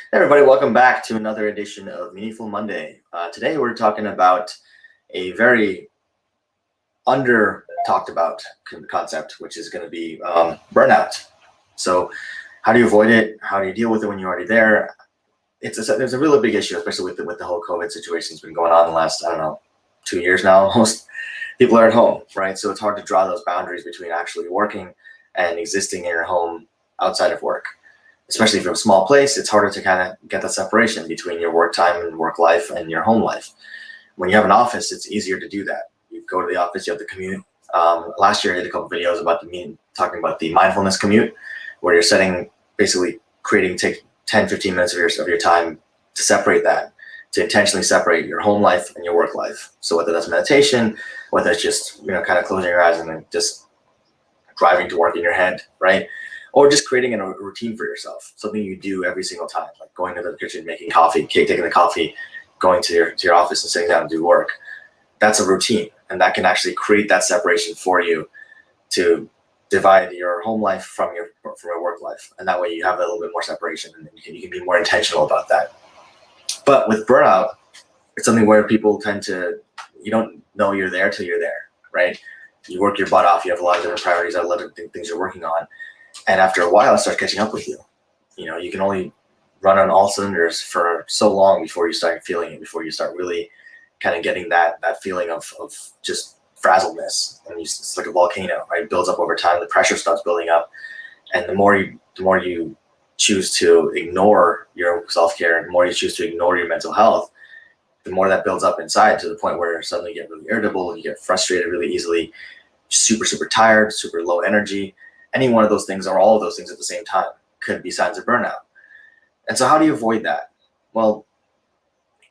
Hey everybody, welcome back to another edition of Meaningful Monday. Today we're talking about a very under talked about concept, which is going to be burnout. So how do you avoid it? How do you deal with it when you're already there? There's a really big issue, especially with the whole COVID situation that's been going on the last, 2 years now almost. People are at home, right? So it's hard to draw those boundaries between actually working and existing in your home outside of work. Especially if you're a small place, it's harder to kind of get that separation between your work time and work life and your home life. When you have an office, it's easier to do that. You go to the office, you have the commute. Last year, I did a couple videos about talking about the mindfulness commute, where you're take 10, 15 minutes of your time to separate that, to intentionally separate your home life and your work life. So whether that's meditation, whether it's just, kind of closing your eyes and then just driving to work in your head, right? Or just creating a routine for yourself, something you do every single time, like going to the kitchen, making coffee, taking the coffee, going to your office and sitting down and do work. That's a routine, and that can actually create that separation for you to divide your home life from your work life, and that way you have a little bit more separation, and you can be more intentional about that. But with burnout, it's something where people you don't know you're there till you're there, right? You work your butt off. You have a lot of different priorities, a lot of things you're working on. And after a while, it starts catching up with you. You can only run on all cylinders for so long before you start feeling it, before you start really kind of getting that feeling of just frazzledness. And it's like a volcano, right? It builds up over time. The pressure starts building up. And the more you choose to ignore your self-care, the more you choose to ignore your mental health, the more that builds up inside, to the point where suddenly you get really irritable, you get frustrated really easily, super, super tired, super low energy. Any one of those things or all of those things at the same time could be signs of burnout. And so how do you avoid that? Well,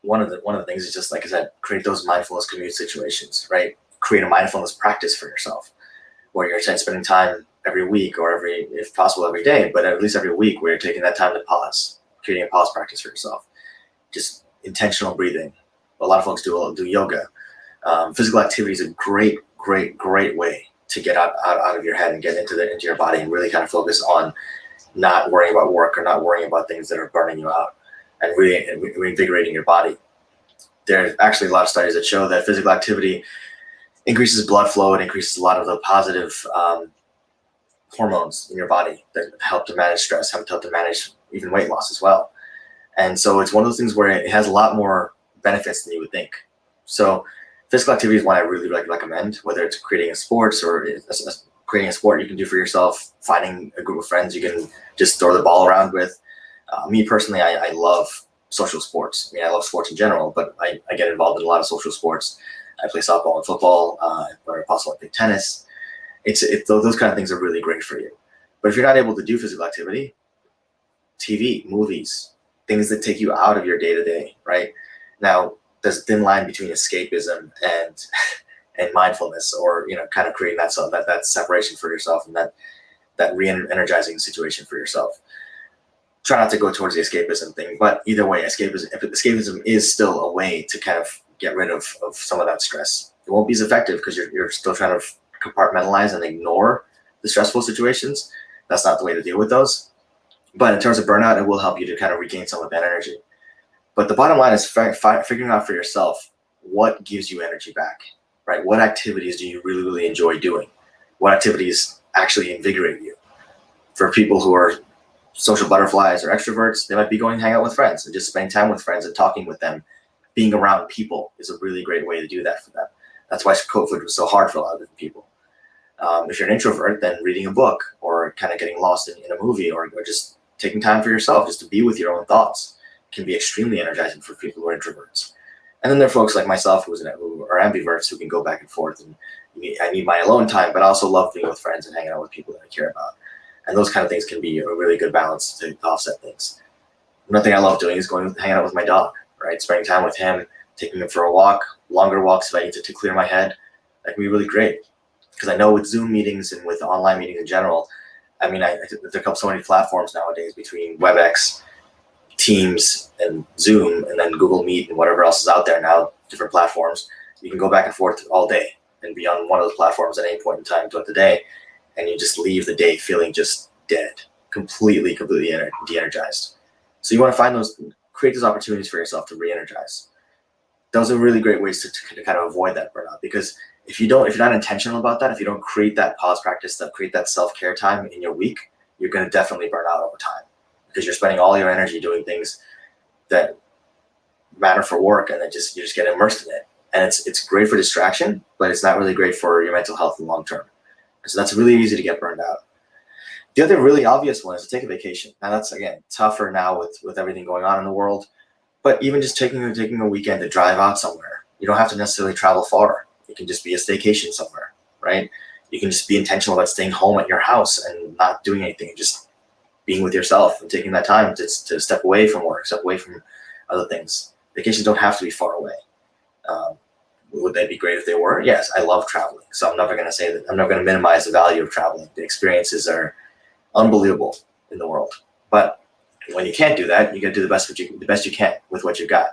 one of the things is just, like I said, create those mindfulness commute situations, right? Create a mindfulness practice for yourself, where you're spending time every week, or if possible every day, but at least every week, where you're taking that time to pause, creating a pause practice for yourself. Just intentional breathing. A lot of folks do yoga. Physical activity is a great way to get out of your head and get into your body, and really kind of focus on not worrying about work or not worrying about things that are burning you out, and really reinvigorating your body. There's actually a lot of studies that show that physical activity increases blood flow and increases a lot of the positive hormones in your body that help to manage stress, help to manage even weight loss as well. And so it's one of those things where it has a lot more benefits than you would think. So physical activity is one I really recommend, whether it's creating a sports or creating a sport you can do for yourself, finding a group of friends you can just throw the ball around with. Me personally, I love social sports. I love sports in general, but I get involved in a lot of social sports. I play softball and football, or possibly play tennis. Those kind of things are really great for you. But if you're not able to do physical activity, TV, movies, things that take you out of your day-to-day, right? Now, there's a thin line between escapism and mindfulness, or kind of creating that separation for yourself, and that re-energizing situation for yourself. Try not to go towards the escapism thing, but either way, escapism is still a way to kind of get rid of some of that stress. It won't be as effective because you're still trying to compartmentalize and ignore the stressful situations. That's not the way to deal with those. But in terms of burnout, it will help you to kind of regain some of that energy. But the bottom line is figuring out for yourself what gives you energy back, right? What activities do you really, really enjoy doing? What activities actually invigorate you? For people who are social butterflies or extroverts, they might be going to hang out with friends and just spending time with friends and talking with them. Being around people is a really great way to do that for them. That's why COVID was so hard for a lot of different people. If you're an introvert, then reading a book, or kind of getting lost in a movie, or just taking time for yourself just to be with your own thoughts, can be extremely energizing for people who are introverts. And then there are folks like myself who are ambiverts, who can go back and forth, and I need my alone time, but I also love being with friends and hanging out with people that I care about. And those kind of things can be a really good balance to offset things. Another thing I love doing is hanging out with my dog, right? Spending time with him, taking him for a walk, longer walks if I need to clear my head. That can be really great. Because I know with Zoom meetings and with online meetings in general, there come so many platforms nowadays, between WebEx, Teams, and Zoom, and then Google Meet and whatever else is out there now, different platforms. You can go back and forth all day and be on one of those platforms at any point in time throughout the day, and you just leave the day feeling just dead, completely de-energized. So you want to find those, create those opportunities for yourself to re-energize. Those are really great ways to kind of avoid that burnout, because if you're not intentional about that, if you don't create that pause practice, create that self-care time in your week, you're going to definitely burn out over time, because you're spending all your energy doing things that matter for work, and then you just get immersed in it. And it's great for distraction, but it's not really great for your mental health in the long term. So that's really easy to get burned out. The other really obvious one is to take a vacation. Now that's, again, tougher now with everything going on in the world, but even just taking a weekend to drive out somewhere. You don't have to necessarily travel far. It can just be a staycation somewhere, right? You can just be intentional about staying home at your house and not doing anything, just being with yourself and taking that time to step away from work, step away from other things. Vacations don't have to be far away. Would they be great if they were? Yes, I love traveling. So I'm never going to say that. I'm never going to minimize the value of traveling. The experiences are unbelievable in the world. But when you can't do that, you got to do the best you can with what you got.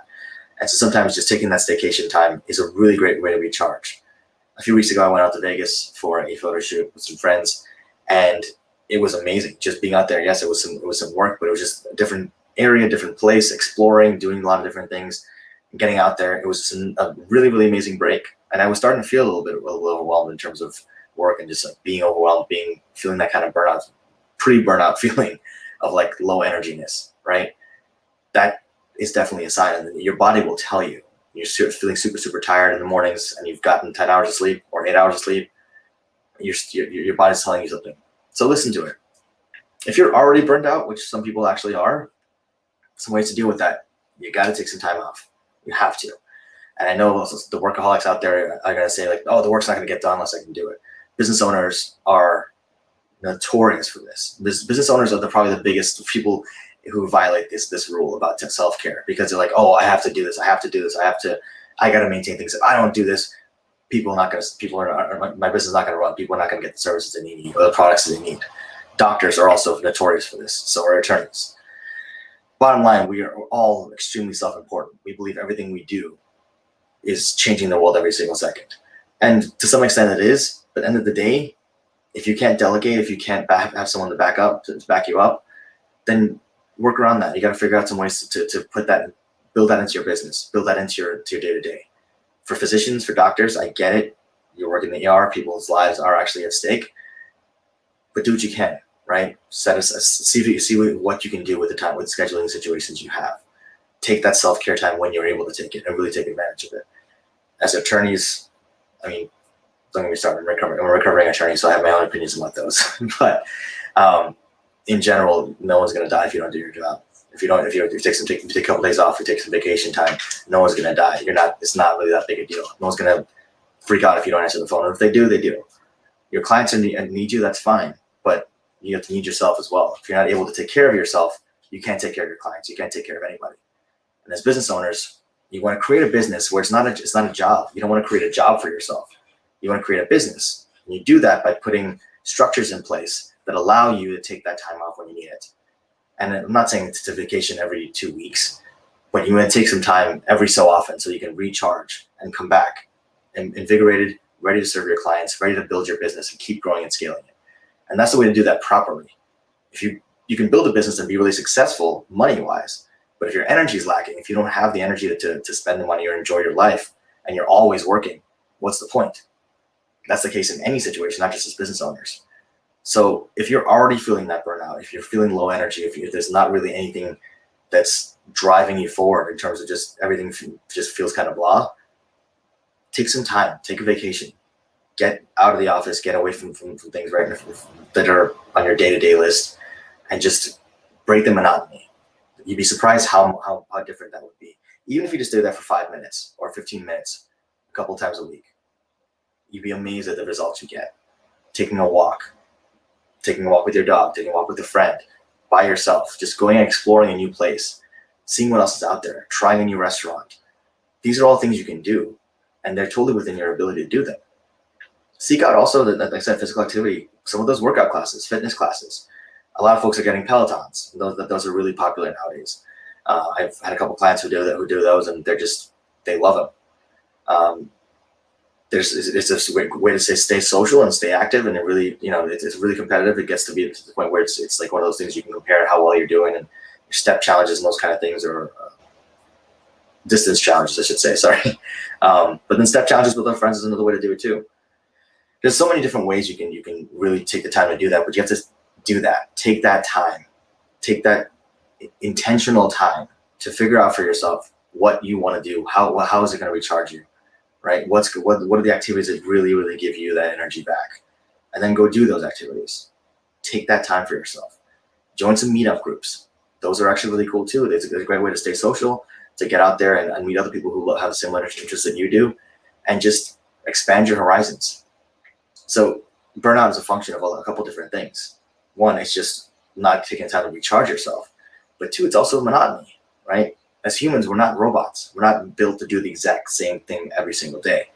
And so sometimes just taking that staycation time is a really great way to recharge. A few weeks ago, I went out to Vegas for a photo shoot with some friends, and it was amazing. Just being out there. Yes, it was some work, but it was just a different area, different place, exploring, doing a lot of different things. Getting out there, it was a really, really amazing break. And I was starting to feel a little overwhelmed in terms of work, and just like being overwhelmed, feeling that kind of burnout, pre-burnout feeling of like low energiness, right? That is definitely a sign, and your body will tell you. You're feeling super, super tired in the mornings, and you've gotten 10 hours of sleep or 8 hours of sleep. Your body's telling you something. So listen to it. If you're already burned out, which some people actually are, some ways to deal with that. You got to take some time off. You have to. And I know the workaholics out there are going to say, like, oh, the work's not going to get done unless I can do it. Business owners are notorious for this. Business owners are probably the biggest people who violate this rule about self-care, because they're like, oh, I have to do this. I got to maintain things. If I don't do this, my business is not going to run. People are not going to get the services they need or the products they need. Doctors are also notorious for this. So are attorneys. Bottom line, we are all extremely self-important. We believe everything we do is changing the world every single second. And to some extent it is, but at the end of the day, if you can't delegate, if you can't have someone to back you up, then work around that. You got to figure out some ways to build that into your business, build that into your day-to-day. For physicians, for doctors, I get it. You're working in the ER, people's lives are actually at stake, but do what you can. Right? See what you can do with the time, with scheduling situations you have. Take that self-care time when you're able to take it, and really take advantage of it. As attorneys, I mean, don't get me started. I'm a recovering attorney, so I have my own opinions about those. But in general, no one's going to die if you don't do your job. If you take a couple days off, you take some vacation time, no one's going to die. It's not really that big a deal. No one's going to freak out if you don't answer the phone. And if they do, they do. Your clients need you, that's fine. But you have to need yourself as well. If you're not able to take care of yourself, you can't take care of your clients. You can't take care of anybody. And as business owners, you want to create a business where it's not a job. You don't want to create a job for yourself. You want to create a business. And you do that by putting structures in place that allow you to take that time off when you need it. And I'm not saying it's a vacation every 2 weeks, but you want to take some time every so often so you can recharge and come back and invigorated, ready to serve your clients, ready to build your business and keep growing and scaling it. And that's the way to do that properly. If you can build a business and be really successful money-wise, but if your energy is lacking, if you don't have the energy to spend the money or enjoy your life, and you're always working, what's the point? That's the case in any situation, not just as business owners. So if you're already feeling that burnout, if you're feeling low energy, if there's not really anything that's driving you forward in terms of just everything just feels kind of blah, take some time, take a vacation. Get out of the office, get away from things that are on your day-to-day list, and just break the monotony. You'd be surprised how different that would be. Even if you just did that for 5 minutes or 15 minutes, a couple times a week, you'd be amazed at the results you get. Taking a walk with your dog, taking a walk with a friend, by yourself, just going and exploring a new place, seeing what else is out there, trying a new restaurant. These are all things you can do, and they're totally within your ability to do them. Seek out also, like I said, physical activity, some of those workout classes, fitness classes. A lot of folks are getting Pelotons. Those are really popular nowadays. I've had a couple clients who do those, and they love them. It's a way to stay social and stay active, and it really, it's really competitive. It gets to be to the point where it's like one of those things you can compare how well you're doing, and you're step challenges and those kind of things, or distance challenges, I should say, sorry. But then step challenges with our friends is another way to do it too. There's so many different ways you can really take the time to do that, but you have to do that. Take that time. Take that intentional time to figure out for yourself what you want to do. How is it going to recharge you, right? What are the activities that really give you that energy back? And then go do those activities. Take that time for yourself. Join some meetup groups. Those are actually really cool too. It's a great way to stay social, to get out there and meet other people who have similar interests that you do, and just expand your horizons. So burnout is a function of a couple different things. One, it's just not taking time to recharge yourself. But two, it's also monotony, right? As humans, we're not robots. We're not built to do the exact same thing every single day,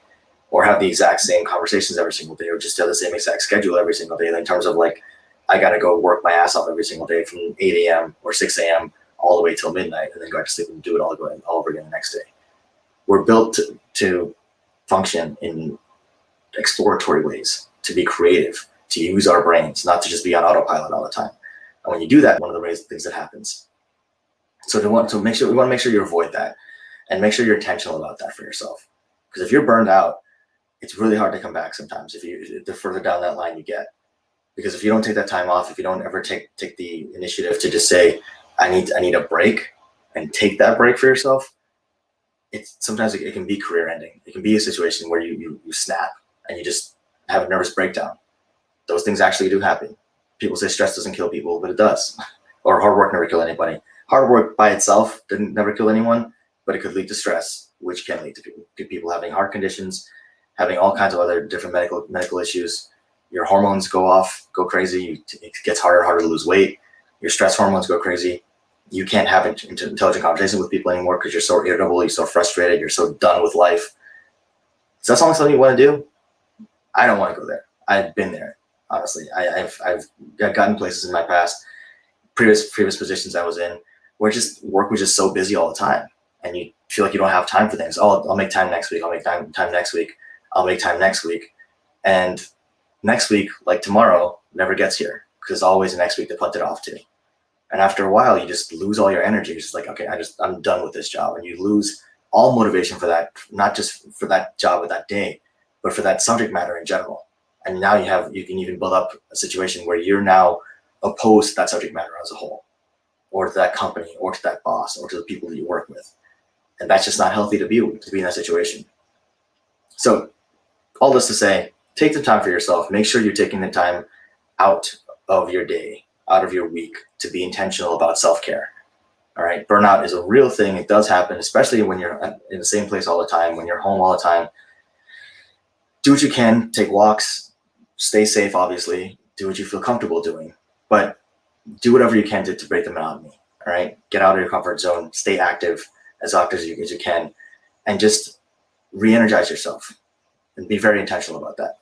or have the exact same conversations every single day, or just have the same exact schedule every single day, in terms of like, I got to go work my ass off every single day from 8 a.m. or 6 a.m. all the way till midnight, and then go to sleep and do it all over again the next day. We're built to function in exploratory ways, to be creative, to use our brains, not to just be on autopilot all the time. And when you do that, one of the things that happens. So we want to make sure you avoid that, and make sure you're intentional about that for yourself. Because if you're burned out, it's really hard to come back sometimes. The further down that line you get, because if you don't take that time off, if you don't ever take the initiative to just say, I need a break, and take that break for yourself, sometimes it can be career ending. It can be a situation where you snap and you just have a nervous breakdown. Those things actually do happen. People say stress doesn't kill people, but it does. Or hard work never kill anybody. Hard work by itself didn't never kill anyone, but it could lead to stress, which can lead to people having heart conditions, having all kinds of other different medical issues. Your hormones go crazy. It gets harder and harder to lose weight. Your stress hormones go crazy. You can't have intelligent conversation with people anymore because you're so irritable, you're so frustrated, you're so done with life. Is that something you want to do? I don't want to go there. I've been there, honestly. I've gotten places in my past, previous positions I was in, where just work was just so busy all the time, and you feel like you don't have time for things. Oh, I'll make time next week. I'll make time next week. I'll make time next week. And next week, like tomorrow, never gets here, because there's always the next week to punt it off to. And after a while, you just lose all your energy. It's just like, okay, I'm done with this job. And you lose all motivation for that, not just for that job or that day, but for that subject matter in general. And now you can even build up a situation where you're now opposed to that subject matter as a whole, or to that company, or to that boss, or to the people that you work with. And that's just not healthy to be in that situation. So all this to say, take the time for yourself. Make sure you're taking the time out of your day, out of your week, to be intentional about self-care. All right. Burnout is a real thing. It does happen, especially when you're in the same place all the time, when you're home all the time. Do what you can, take walks, stay safe, obviously, do what you feel comfortable doing, but do whatever you can to break the monotony. All right. Get out of your comfort zone, stay active as often as you can, and just re-energize yourself, and be very intentional about that.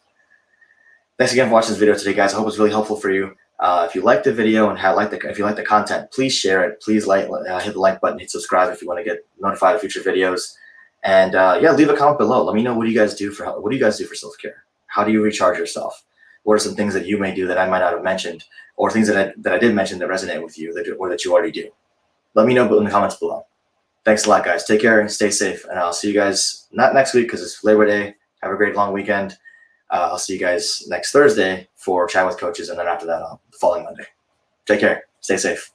Thanks again for watching this video today, guys. I hope it's really helpful for you. If you like the video and if you like the content, please share it. Please hit the like button, hit subscribe if you want to get notified of future videos. And leave a comment below. Let me know what do you guys do for self-care. How do you recharge yourself? What are some things that you may do that I might not have mentioned, or things that I did mention that resonate with you, or that you already do? Let me know in the comments below. Thanks a lot, guys. Take care and stay safe. And I'll see you guys not next week because it's Labor Day. Have a great long weekend. I'll see you guys next Thursday for Chat with Coaches, and then after that, the following Monday. Take care. Stay safe.